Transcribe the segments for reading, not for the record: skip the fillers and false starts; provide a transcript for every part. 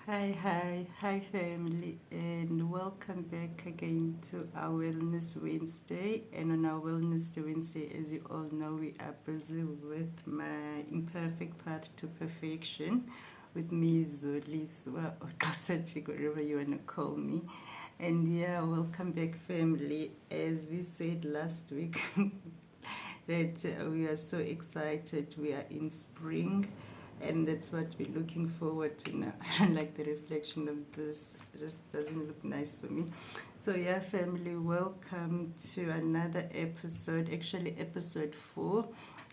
Hi, family, and welcome back again to our Wellness Wednesday. And on our Wellness Wednesday, as you all know, we are busy with my imperfect path to perfection with me, Zoliswa, or Tosachik, whatever you want to call me. And yeah, welcome back, family. As we said last week, that we are so excited. We are in spring, and that's what we're looking forward to now. I don't like the reflection of this, it just doesn't look nice for me. So, yeah, family, welcome to another episode, actually, episode 4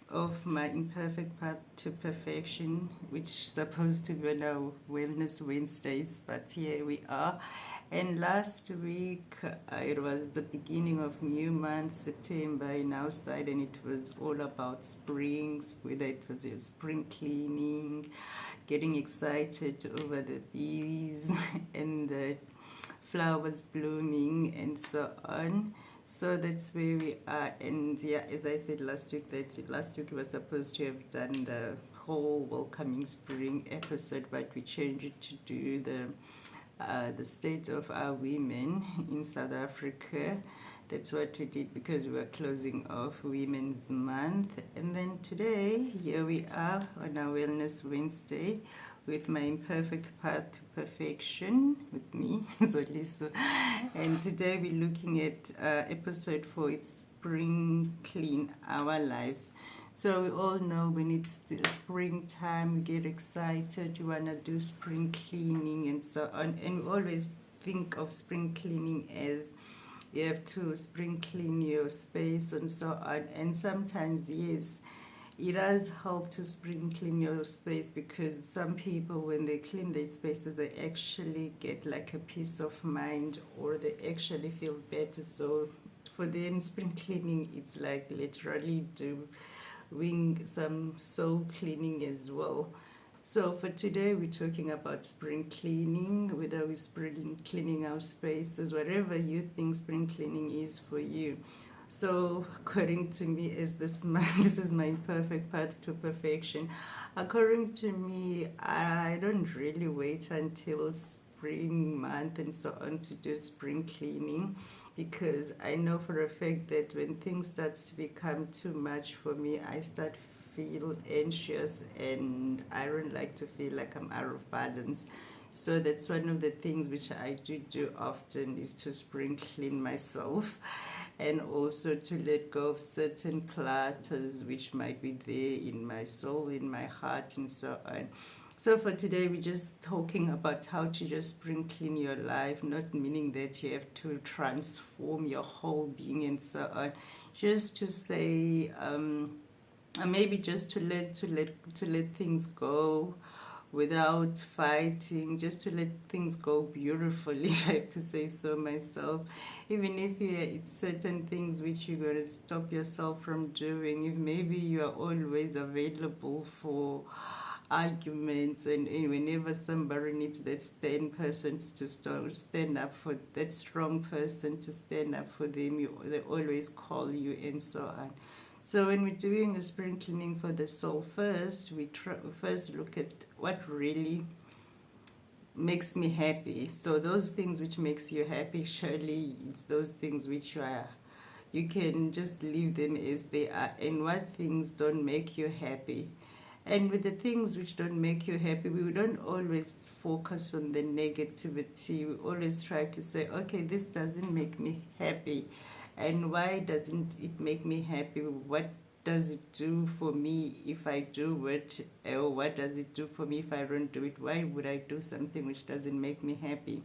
of my Imperfect Path to Perfection, which is supposed to be on our Wellness Wednesdays, but here we are. And last week, it was the beginning of new month, September, in our side, and it was all about springs, whether it was your spring cleaning, getting excited over the bees and the flowers blooming, and so on. So that's where we are. And yeah, as I said last week, that last week we were supposed to have done the whole welcoming spring episode, but we changed it to do the state of our women in South Africa. That's what we did because we were closing off Women's Month. And then today, here we are on our Wellness Wednesday with my imperfect path to perfection with me, Zoliso. And today we're looking at episode 4, it's Spring Clean Our Lives. So we all know when it's still springtime, we get excited, we want to do spring cleaning and so on. And we always think of spring cleaning as you have to spring clean your space and so on. And sometimes, yes, it does help to spring clean your space because some people, when they clean their spaces, they actually get like a peace of mind or they actually feel better. So for them, spring cleaning, it's like literally doing some soul cleaning as well. So for today, we're talking about spring cleaning, whether we're spring cleaning our spaces, whatever you think spring cleaning is for you. So according to me, as this month, this is my perfect path to perfection. According to me, I don't really wait until spring month and so on to do spring cleaning because I know for a fact that when things start to become too much for me, I start feel anxious and I don't like to feel like I'm out of balance. So that's one of the things which I do often is to spring clean myself and also to let go of certain clutters which might be there in my soul, in my heart, and so on. So for today, we're just talking about how to just spring clean your life, not meaning that you have to transform your whole being and so on. Just to say, and maybe just to let things go without fighting, just to let things go beautifully, if I have to say so myself. Even if it's certain things which you're going to stop yourself from doing, if maybe you are always available for arguments and whenever somebody needs that person to stand up for that strong person to stand up for them, they always call you and so on. So when we're doing a spring cleaning for the soul, first we first look at what really makes me happy. So those things which makes you happy, surely it's those things which you can just leave them as they are. And what things don't make you happy? And with the things which don't make you happy, we don't always focus on the negativity. We always try to say, okay, this doesn't make me happy. And why doesn't it make me happy? What does it do for me if I do it? Or what does it do for me if I don't do it? Why would I do something which doesn't make me happy?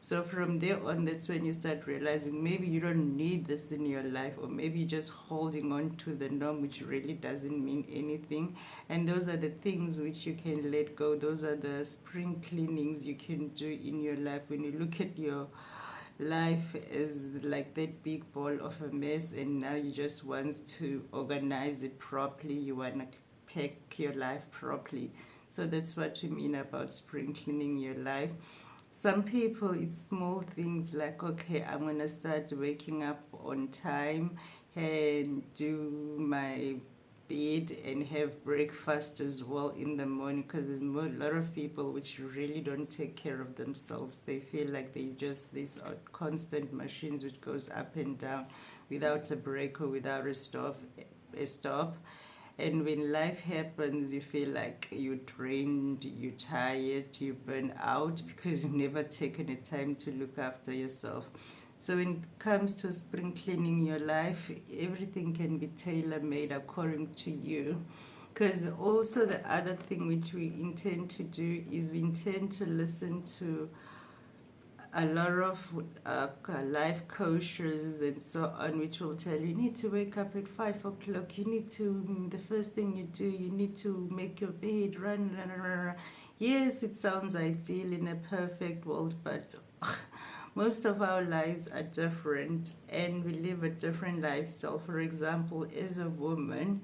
So from there on, that's when you start realizing maybe you don't need this in your life, or maybe you're just holding on to the norm, which really doesn't mean anything. And those are the things which you can let go. Those are the spring cleanings you can do in your life when you look at your life as like that big ball of a mess, and now you just want to organize it properly. You want to pack your life properly. So that's what we mean about spring cleaning your life. Some people, it's small things like, okay, I'm going to start waking up on time and do my bed and have breakfast as well in the morning, because there's a lot of people which really don't take care of themselves. They feel like they just these are constant machines which goes up and down without a break or without a stop. And when life happens, you feel like you're drained, you're tired, you burn out because you've never taken the time to look after yourself. So when it comes to spring cleaning your life, everything can be tailor-made according to you. Because also the other thing which we intend to do is we intend to listen to a lot of life coaches and so on, which will tell you need to wake up at 5 o'clock. You need to, the first thing you do, you need to make your bed, run, run, run, run. Yes, it sounds ideal in a perfect world, but most of our lives are different and we live a different lifestyle. For example, as a woman,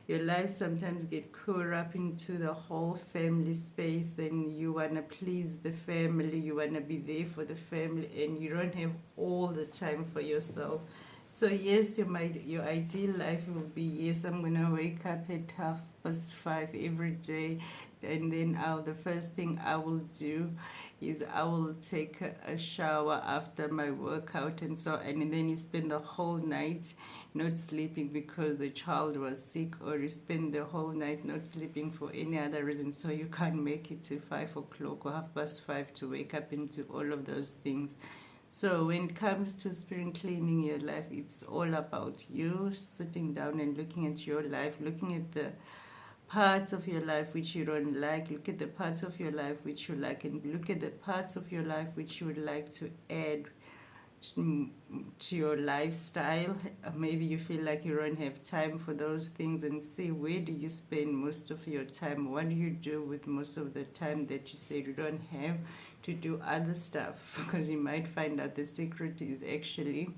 your life sometimes get caught up into the whole family space, and you want to please the family, you want to be there for the family, and you don't have all the time for yourself. So yes, your ideal life will be, yes, I'm gonna wake up at 5:30 every day, and then the first thing I will do is I will take a shower after my workout, and so, and then you spend the whole night not sleeping because the child was sick, or you spend the whole night not sleeping for any other reason, so you can't make it to 5 o'clock or 5:30 to wake up and do all of those things. So when it comes to spring cleaning your life, it's all about you sitting down and looking at your life, looking at the parts of your life which you don't like, look at the parts of your life which you like, and look at the parts of your life which you would like to add to your lifestyle. Maybe you feel like you don't have time for those things, and see where do you spend most of your time. What do you do with most of the time that you say you don't have to do other stuff? Because you might find out the secret is actually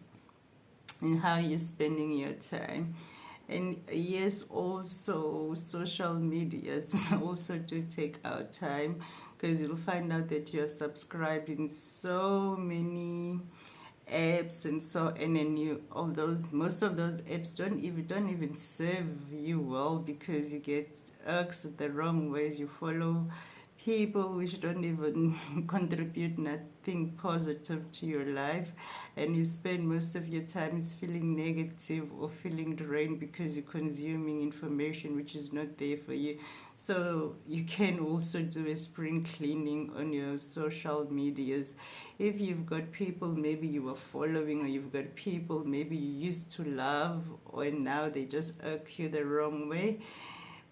in how you're spending your time. And yes, also social medias also do take our time, because you'll find out that you're subscribed in so many apps and so, and then you all those most of those apps don't even serve you well, because you get irked the wrong ways. You follow people which don't even contribute nothing positive to your life, and you spend most of your time is feeling negative or feeling drained because you're consuming information which is not there for you. So you can also do a spring cleaning on your social medias. If you've got people maybe you were following, or you've got people maybe you used to love, or now they just irk you the wrong way,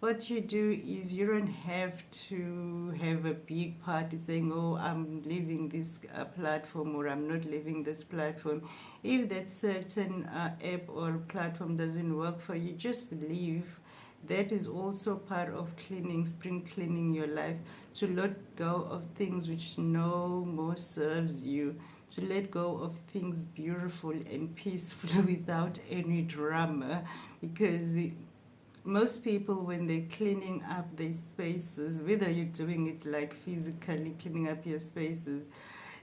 what you do is you don't have to have a big party saying, oh, I'm leaving this platform, or I'm not leaving this platform. If that certain app or platform doesn't work for you, just leave. That is also part of cleaning, spring cleaning your life, to let go of things which no more serves you, to let go of things beautiful and peaceful without any drama. Because most people, when they're cleaning up their spaces, whether you're doing it like physically cleaning up your spaces,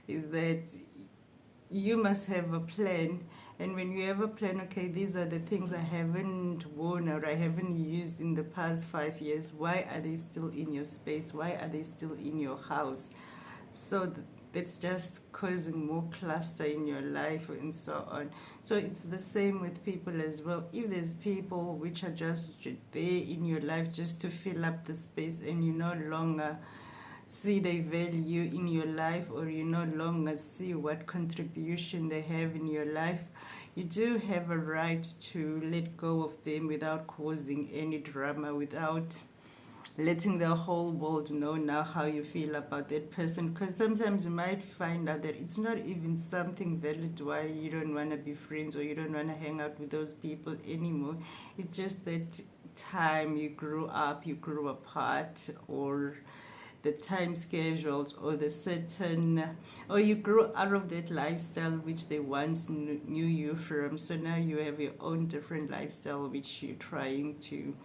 is that you must have a plan. And when you have a plan, okay, these are the things I haven't worn or I haven't used in the past 5 years. Why are they still in your space? Why are they still in your house? So that's just causing more cluster in your life and so on. So it's the same with people as well. If there's people which are just there in your life just to fill up the space, and you no longer see the value in your life, or you no longer see what contribution they have in your life, you do have a right to let go of them without causing any drama, without letting the whole world know now how you feel about that person. Because sometimes you might find out that it's not even something valid why you don't want to be friends, or you don't want to hang out with those people anymore. It's just that time you grew up, you grew apart, or the time schedules, or the certain, or you grew out of that lifestyle which they once knew you from. So now you have your own different lifestyle which you're trying to,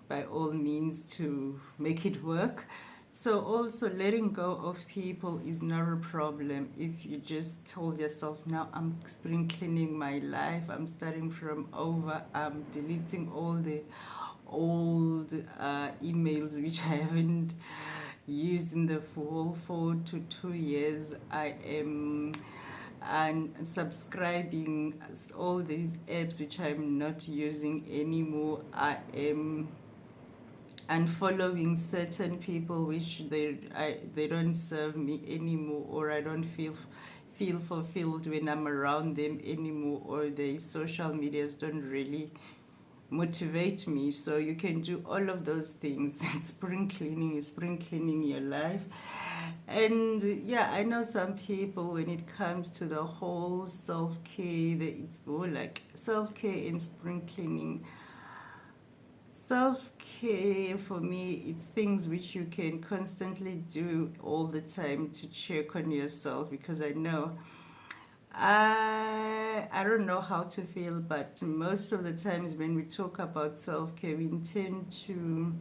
by all means, to make it work. So also letting go of people is not a problem if you just told yourself, now I'm spring cleaning my life, I'm starting from over, I'm deleting old emails which I haven't used in the full 4 to 2 years. I am and subscribing all these apps which I'm not using anymore. I am unfollowing certain people which they don't serve me anymore, or I don't feel fulfilled when I'm around them anymore, or the social medias don't really motivate me. So you can do all of those things. Spring cleaning your life. And yeah, I know some people, when it comes to the whole self-care, it's more like self-care and spring cleaning. Self-care for me, it's things which you can constantly do all the time to check on yourself, because I know I don't know how to feel, but most of the times when we talk about self-care, we tend to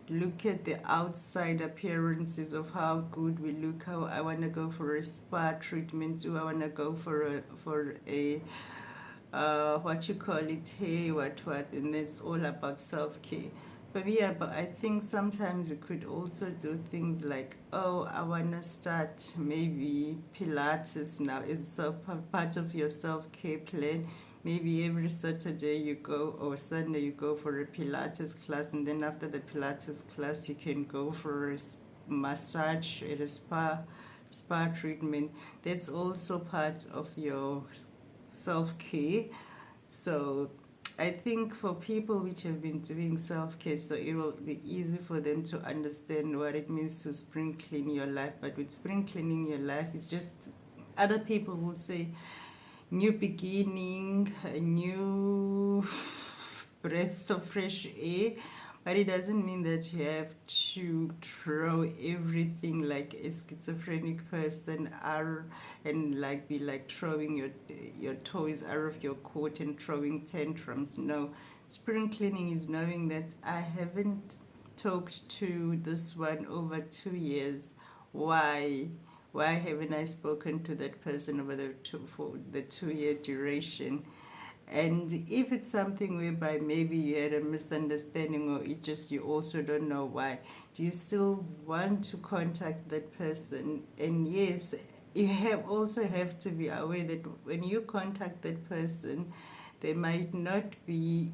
look at the outside appearances of how good we look. How I want to go for a spa treatment, or I want to go for a what you call it, hey, what, and it's all about self-care. For me, I think sometimes you could also do things like, oh, I want to start maybe Pilates now. It's a part of your self-care plan. Maybe every Saturday you go, or Sunday you go for a Pilates class, and then after the Pilates class you can go for a massage at a spa treatment. That's also part of your self-care. So I think for people which have been doing self-care, so it will be easy for them to understand what it means to spring clean your life. But with spring cleaning your life, it's just, other people will say, new beginning, a new breath of fresh air. But it doesn't mean that you have to throw everything like a schizophrenic person are, and like be like throwing your toys out of your coat and throwing tantrums. No, spring cleaning is knowing that I haven't talked to this one over 2 years. Why? Why haven't I spoken to that person over for the 2 year duration? And if it's something whereby maybe you had a misunderstanding, or it just you also don't know why, do you still want to contact that person? And yes, you have to be aware that when you contact that person, they might not be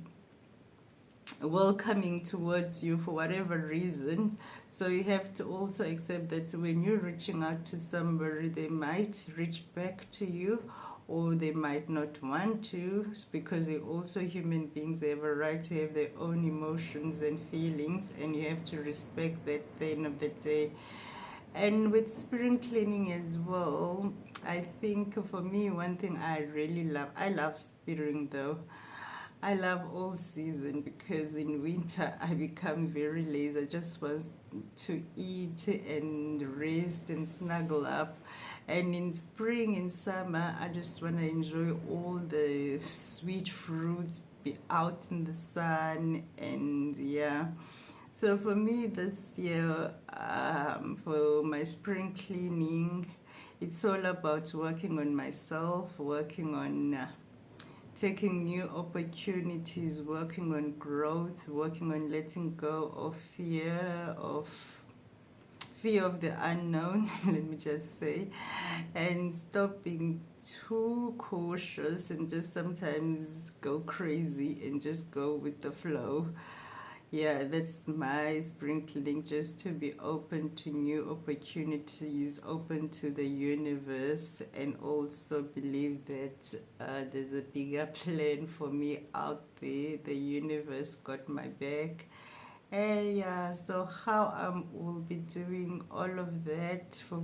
welcoming towards you for whatever reason. So you have to also accept that when you're reaching out to somebody, they might reach back to you, or they might not want to, because they're also human beings. They have a right to have their own emotions and feelings, and you have to respect that at the end of the day. And with spring cleaning as well, I think for me, one thing I really love, I love spring though. I love all season, because in winter I become very lazy. I just want to eat and rest and snuggle up. And in spring and summer, I just want to enjoy all the sweet fruits, be out in the sun, and yeah. So for me this year, for my spring cleaning, it's all about working on myself, working on taking new opportunities, working on growth, working on letting go of fear of the unknown, let me just say, and stop being too cautious and just sometimes go crazy and just go with the flow. Yeah, that's my spring cleaning, just to be open to new opportunities, open to the universe, and also believe that there's a bigger plan for me out there. The universe got my back. And yeah, so how I will be doing all of that for,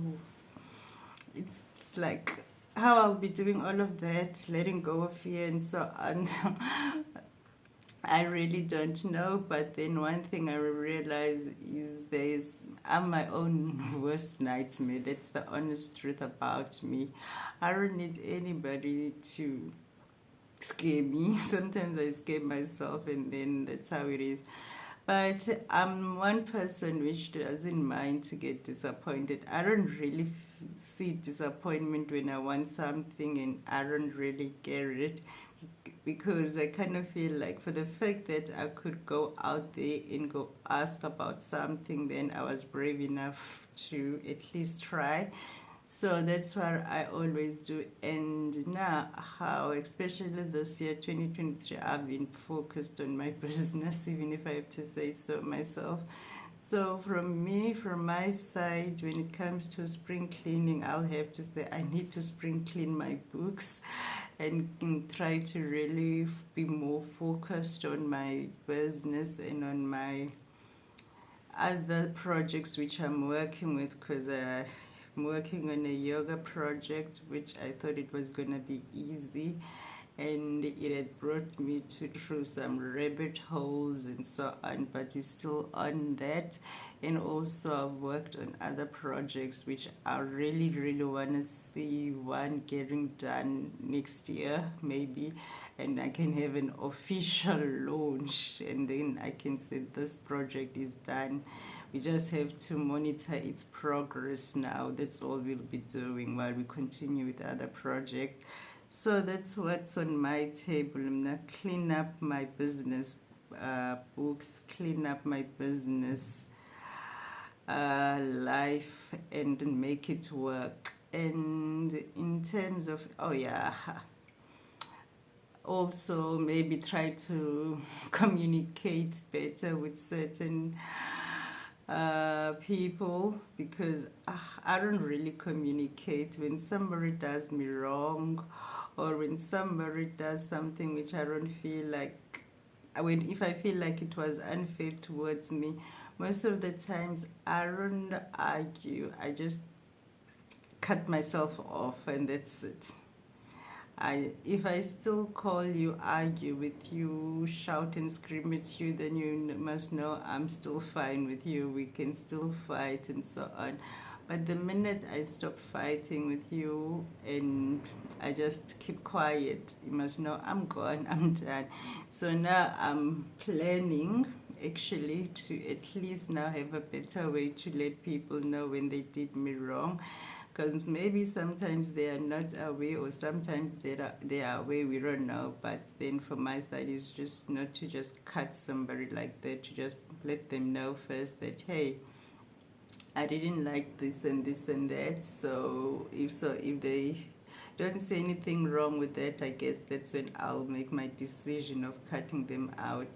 it's like how I'll be doing all of that, letting go of fear and so on. I really don't know, but then one thing I realize is I'm my own worst nightmare. That's the honest truth about me. I don't need anybody to scare me. Sometimes I scare myself, and then that's how it is. But I'm one person which doesn't mind to get disappointed. I don't really see disappointment when I want something and I don't really get it, because I kind of feel like for the fact that I could go out there and go ask about something, then I was brave enough to at least try. So that's what I always do. And now, how, especially this year, 2023, I've been focused on my business, even if I have to say so myself. So, from me, from my side, when it comes to spring cleaning, I'll have to say I need to spring clean my books and try to really be more focused on my business and on my other projects which I'm working with, because I'm working on a yoga project which I thought it was going to be easy, and it had brought me through some rabbit holes and so on, but we're still on that. And also I've worked on other projects which I really want to see one getting done next year maybe, and I can have an official launch, and then I can say this project is done. We just have to monitor its progress now. That's all we'll be doing while we continue with other projects. So that's what's on my table. I'm gonna clean up my business books, clean up my business life, and make it work. And in terms of, oh yeah, also maybe try to communicate better with certain people, because I don't really communicate when somebody does me wrong, or when somebody does something which I don't feel like, if I feel like it was unfair towards me. Most of the times I don't argue, I just cut myself off, and that's it. If I still call you, argue with you, shout and scream at you, then you must know I'm still fine with you. We can still fight and so on. But the minute I stop fighting with you and I just keep quiet, you must know I'm gone, I'm done. So now I'm planning actually to at least now have a better way to let people know when they did me wrong, because maybe sometimes they are not aware, or sometimes they are aware, we don't know. But then from my side is just not to just cut somebody like that, to just let them know first that, hey, I didn't like this and this and that. So if they don't say anything wrong with that, I guess that's when I'll make my decision of cutting them out.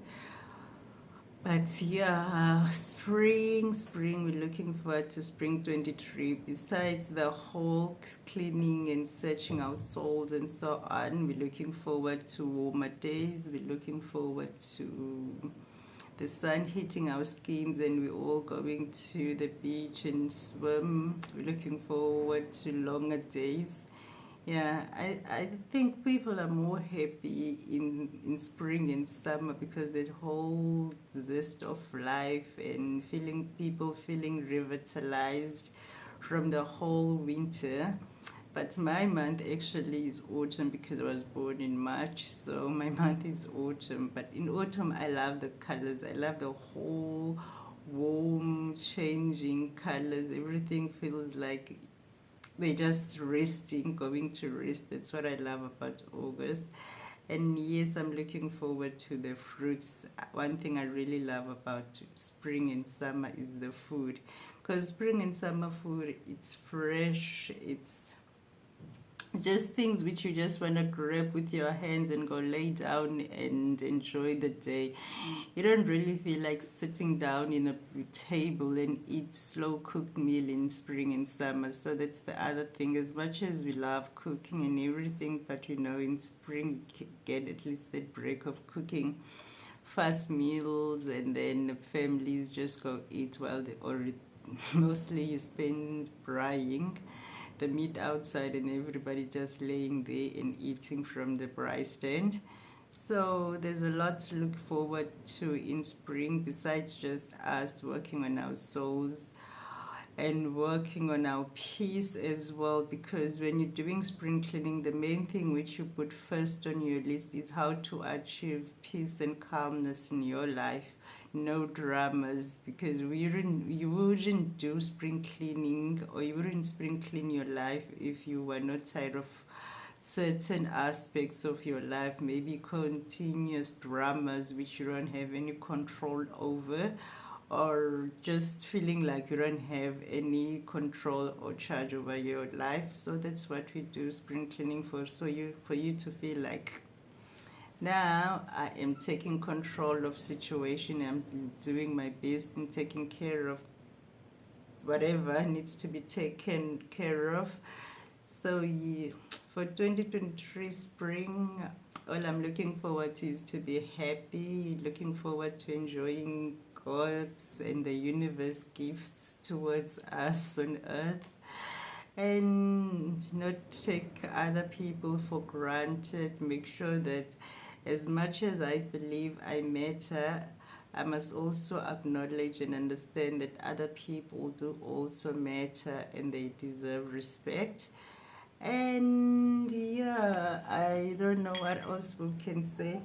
But yeah, spring, we're looking forward to spring 23. Besides the whole cleaning and searching our souls and so on, we're looking forward to warmer days. We're looking forward to the sun hitting our skins and we're all going to the beach and swim. We're looking forward to longer days. Yeah, I think people are more happy in spring and summer, because that whole zest of life and people feeling revitalized from the whole winter. But my month actually is autumn, because I was born in March, so my month is autumn. But in autumn, I love the colors. I love the whole warm, changing colors. Everything feels like they're just resting, going to rest. That's what I love about August. And yes, I'm looking forward to the fruits. One thing I really love about spring and summer is the food. Because spring and summer food, it's fresh, it's just things which you just want to grab with your hands and go lay down and enjoy the day. You don't really feel like sitting down in a table and eat slow cooked meal in spring and summer. So that's the other thing. As much as we love cooking and everything, but in spring we get at least that break of cooking fast meals, and then families just go eat while they already mostly you spend braaiing the meat outside and everybody just laying there and eating from the braai stand. So there's a lot to look forward to in spring, besides just us working on our souls and working on our peace as well, because when you're doing spring cleaning, the main thing which you put first on your list is how to achieve peace and calmness in your life. No dramas, because you wouldn't do spring cleaning, or you wouldn't spring clean your life if you were not tired of certain aspects of your life, maybe continuous dramas which you don't have any control over, or just feeling like you don't have any control or charge over your life. So that's what we do spring cleaning for you to feel like, now I am taking control of situation. I'm doing my best in taking care of whatever needs to be taken care of. So yeah, for 2023 spring, all I'm looking forward to is to be happy, looking forward to enjoying God's and the universe gifts towards us on earth, and not take other people for granted. Make sure that as much as I believe I matter, I must also acknowledge and understand that other people do also matter and they deserve respect. And yeah, I don't know what else we can say.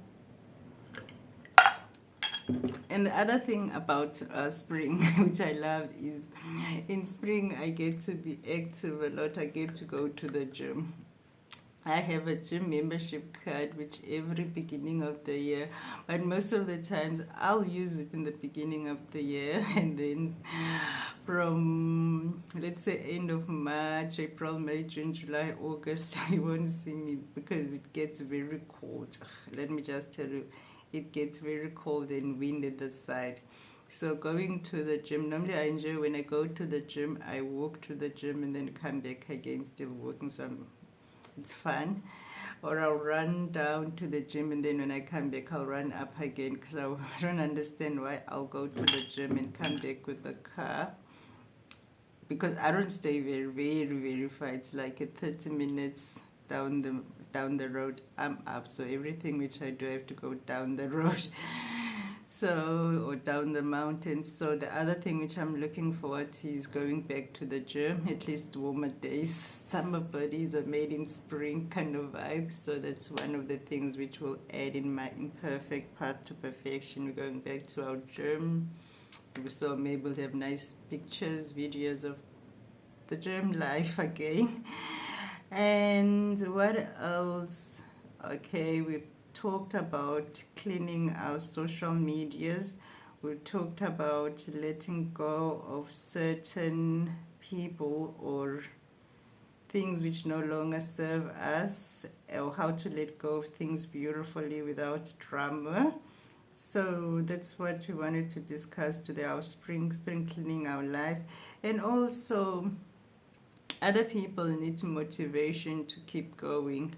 And the other thing about spring, which I love, is in spring I get to be active a lot. I get to go to the gym. I have a gym membership card, which every beginning of the year, but most of the times I'll use it in the beginning of the year, and then from, let's say, end of March, April, May, June, July, August, you won't see me because it gets very cold. Let me just tell you, it gets very cold and windy at the side. So going to the gym, normally I enjoy when I go to the gym, I walk to the gym and then come back again, still walking. So it's fun. Or I'll run down to the gym and then when I come back I'll run up again, because I don't understand why I'll go to the gym and come back with the car, because I don't stay very far. It's like a 30 minutes down the road. I'm up, so everything which I do I have to go down the road. So, or down the mountain. So the other thing which I'm looking forward to is going back to the gym, at least warmer days. Summer bodies are made in spring kind of vibe. So that's one of the things which will add in my imperfect path to perfection. We're going back to our gym. So I'm able to have nice pictures, videos of the gym life again. And what else? Okay, we've talked about cleaning our social medias. We talked about letting go of certain people or things which no longer serve us, or how to let go of things beautifully without drama. So that's what we wanted to discuss today, our spring cleaning our life. And also, other people need motivation to keep going.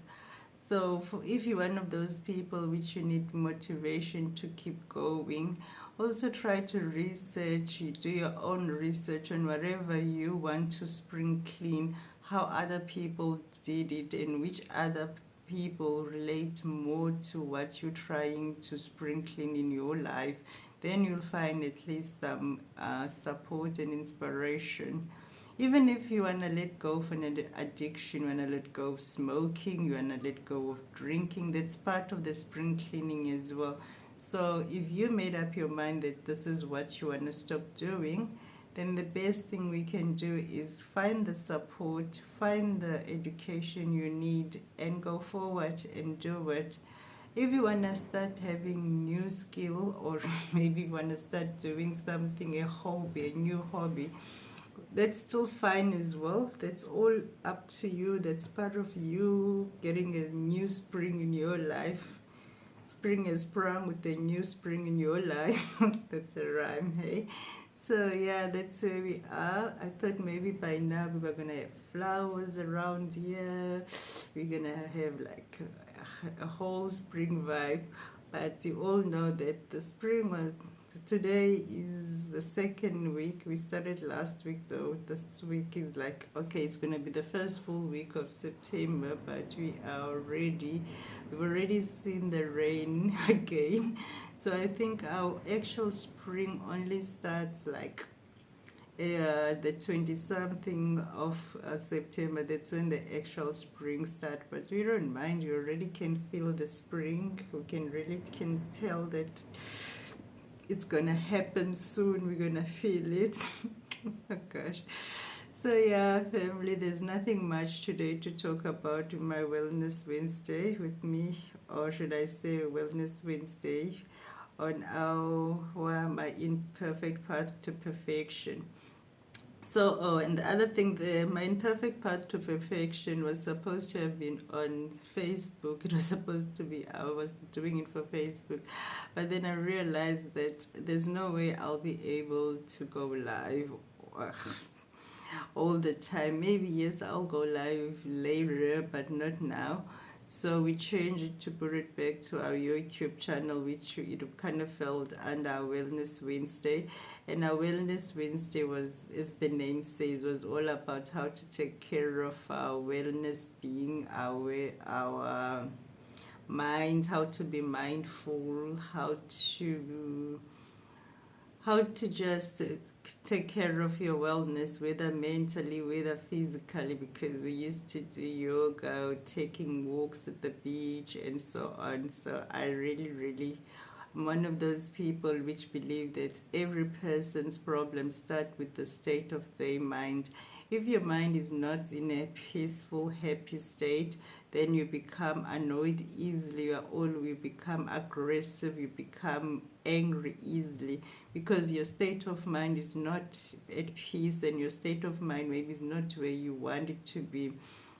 So if you're one of those people which you need motivation to keep going, also try to research, you do your own research on whatever you want to spring clean, how other people did it and which other people relate more to what you're trying to spring clean in your life. Then you'll find at least some support and inspiration. Even if you want to let go of an addiction, you want to let go of smoking, you want to let go of drinking, that's part of the spring cleaning as well. So if you made up your mind that this is what you want to stop doing, then the best thing we can do is find the support, find the education you need, and go forward and do it. If you want to start having new skill, or maybe you want to start doing something, a hobby, a new hobby, that's still fine as well. That's all up to you. That's part of you getting a new spring in your life. Spring has sprung with a new spring in your life. That's a rhyme, hey? So yeah, that's where we are. I thought maybe by now we were gonna have flowers around here. We're gonna have like a whole spring vibe. But you all know that the spring was, today is the second week. We started last week though. This week is like, okay, it's gonna be the first full week of September, but we've already seen the rain again. So I think our actual spring only starts like the 20 something of September. That's when the actual spring starts, but we don't mind. You already can feel the spring. We can tell that it's gonna happen soon. We're gonna feel it. Oh gosh. So yeah, family, there's nothing much today to talk about in my Wellness Wednesday with me, or should I say Wellness Wednesday, on my imperfect path to perfection. So, oh, and the other thing, my imperfect path to perfection was supposed to have been on Facebook. It was supposed to be, I was doing it for Facebook. But then I realized that there's no way I'll be able to go live all the time. Maybe, yes, I'll go live later, but not now. So we changed it to put it back to our YouTube channel, which it kind of felt under our Wellness Wednesday. And our Wellness Wednesday was, as the name says, was all about how to take care of our wellness, being our mind, how to be mindful, how to just take care of your wellness, whether mentally, whether physically, because we used to do yoga, taking walks at the beach, and so on. So I really, I'm one of those people which believe that every person's problems start with the state of their mind. If your mind is not in a peaceful, happy state, then you become annoyed easily, you become aggressive, you become angry easily, because your state of mind is not at peace, and your state of mind maybe is not where you want it to be.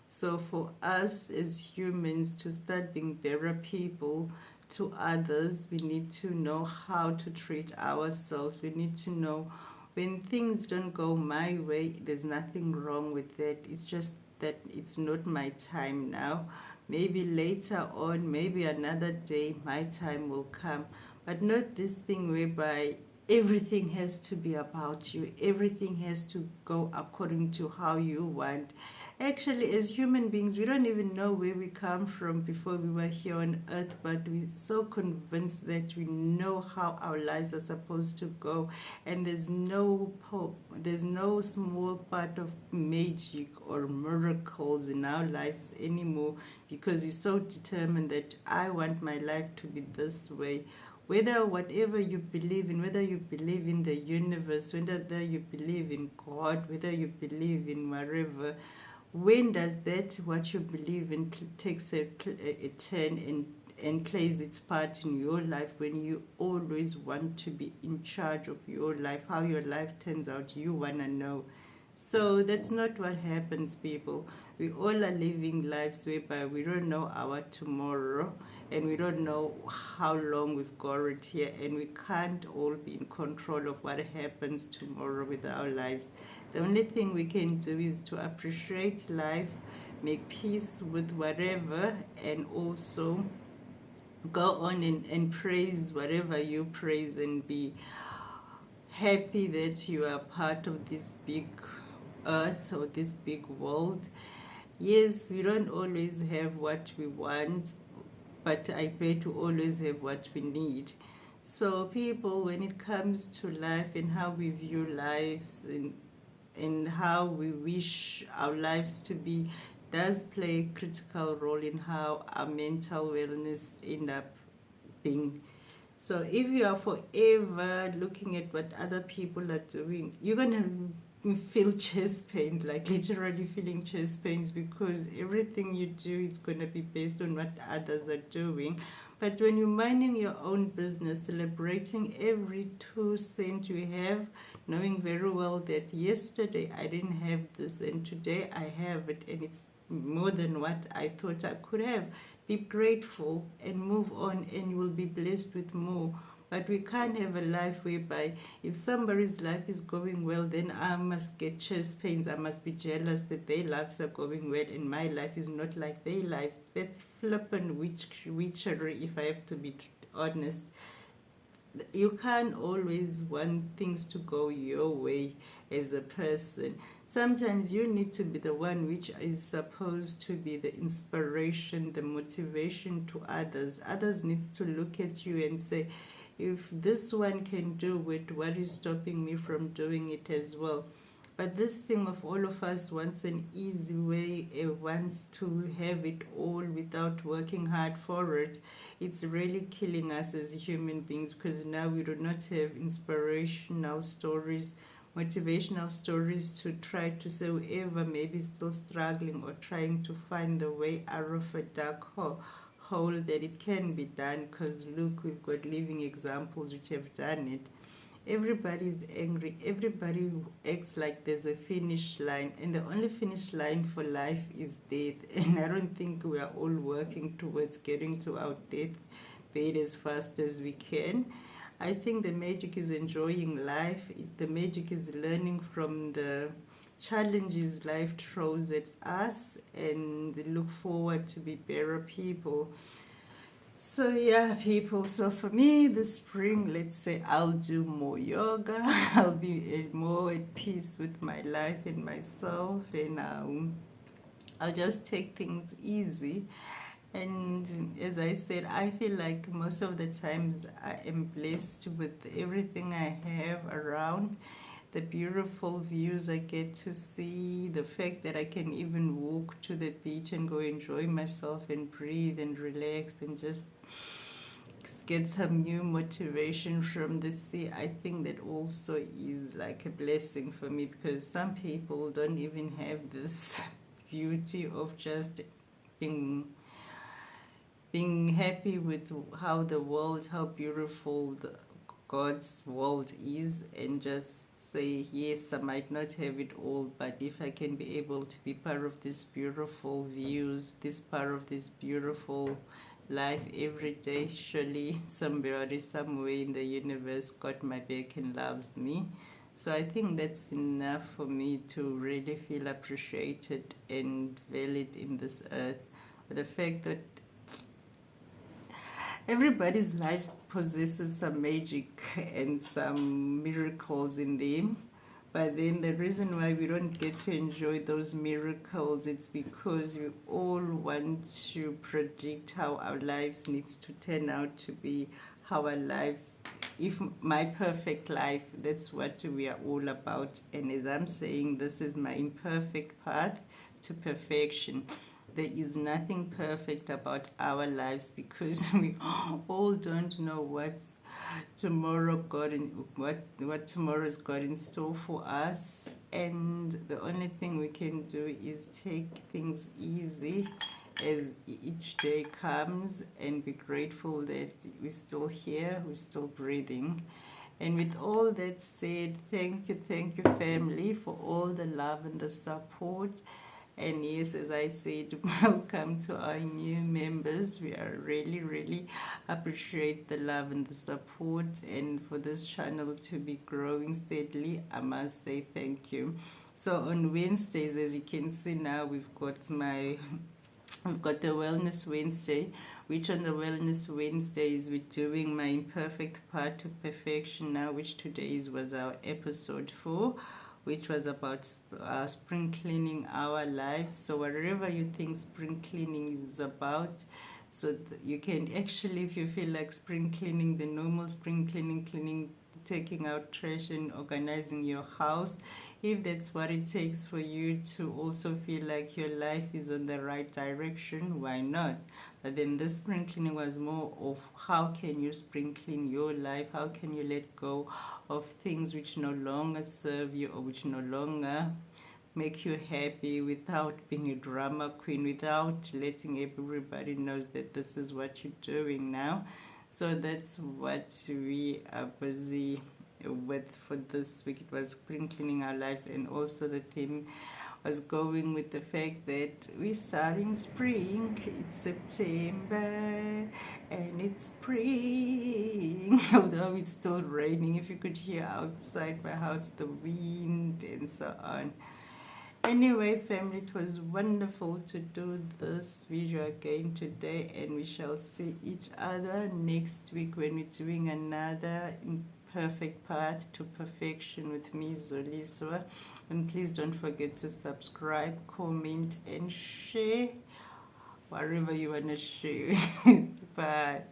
So for us as humans to start being better people to others, we need to know how to treat ourselves. We need to know when things don't go my way, there's nothing wrong with that. It's just that it's not my time now. Maybe later on, maybe another day, my time will come. But not this thing whereby everything has to be about you, everything has to go according to how you want. Actually, as human beings, we don't even know where we come from before we were here on earth, but we're so convinced that we know how our lives are supposed to go, and there's no small part of magic or miracles in our lives anymore, because we're so determined that I want my life to be this way. Whatever you believe in, whether you believe in the universe, whether you believe in God, whether you believe in whatever, when does that what you believe in takes a turn and plays its part in your life, when you always want to be in charge of your life, how your life turns out, you want to know. So that's not what happens, people. We all are living lives whereby we don't know our tomorrow, and we don't know how long we've got it here, and we can't all be in control of what happens tomorrow with our lives. The only thing we can do is to appreciate life, make peace with whatever, and also go on and praise whatever you praise, and be happy that you are part of this big earth or this big world. Yes, we don't always have what we want, but I pray to always have what we need. So, people, when it comes to life and how we view lives, and how we wish our lives to be, does play a critical role in how our mental wellness end up being. So if you are forever looking at what other people are doing, you're gonna feel chest pains, like literally feeling chest pains, because everything you do is gonna be based on what others are doing. But when you're minding your own business, celebrating every 2 cent you have, knowing very well that yesterday I didn't have this and today I have it, and it's more than what I thought I could have. Be grateful and move on, and you will be blessed with more. But we can't have a life whereby if somebody's life is going well, then I must get chest pains. I must be jealous that their lives are going well and my life is not like their lives. That's flippant witchery, if I have to be honest. You can't always want things to go your way as a person. Sometimes you need to be the one which is supposed to be the inspiration, the motivation to others. Others need to look at you and say, if this one can do it, what is stopping me from doing it as well? But this thing of all of us wants an easy way, wants to have it all without working hard for it. It's really killing us as human beings, because now we do not have inspirational stories. motivational stories to try to say whoever maybe still struggling or trying to find the way out of a dark hole, that it can be done, because look, we've got living examples which have done it. Everybody's angry. Everybody acts like there's a finish line, and the only finish line for life is death. And I don't think we are all working towards getting to our death bed as fast as we can. I think the magic is enjoying life. The magic is learning from the challenges life throws at us and look forward to be better people. So yeah, people. So for me, this spring, let's say I'll do more yoga. I'll be more at peace with my life and myself, and I'll just take things easy. And as I said, I feel like most of the times I am blessed with everything I have around, the beautiful views I get to see, the fact that I can even walk to the beach and go enjoy myself and breathe and relax and just get some new motivation from the sea. I think that also is like a blessing for me, because some people don't even have this beauty of just being happy with how the world, how beautiful God's world is, and just say, yes, I might not have it all, but if I can be able to be part of these beautiful views, this part of this beautiful life every day, surely somebody, somewhere in the universe got my back and loves me. So I think that's enough for me to really feel appreciated and valued in this earth. The fact that everybody's life possesses some magic and some miracles in them. But then the reason why we don't get to enjoy those miracles, it's because we all want to predict how our lives needs to turn out to be, how our lives, if my perfect life, that's what we are all about. And as I'm saying, this is my imperfect path to perfection. There is nothing perfect about our lives, because we all don't know what's tomorrow got in, what tomorrow's got in store for us, and the only thing we can do is take things easy as each day comes, and be grateful that we're still here, we're still breathing. And with all that said, thank you, family, for all the love and the support. And yes, as I said, welcome to our new members. We are really appreciate the love and the support. And for this channel to be growing steadily, I must say thank you. So on Wednesdays, as you can see now, we've got the Wellness Wednesday, which on the Wellness Wednesdays we're doing my imperfect part to perfection now, which today's was our episode 4, which was about spring cleaning our lives. So whatever you think spring cleaning is about, so you can actually, if you feel like spring cleaning, the normal spring cleaning, taking out trash and organizing your house, if that's what it takes for you to also feel like your life is on the right direction, why not? But then this spring cleaning was more of how can you spring clean your life, how can you let go of things which no longer serve you or which no longer make you happy, without being a drama queen, without letting everybody knows that this is what you're doing now. So that's what we are busy with for this week. It was spring cleaning our lives, and also the theme was going with the fact that we're starting spring. It's September and it's spring, although it's still raining. If you could hear outside my house the wind and so on. Anyway, family, it was wonderful to do this video again today, and we shall see each other next week when we're doing another imperfect path to perfection with me, Zoliswa. And please don't forget to subscribe, comment, and share wherever you want to share. Bye.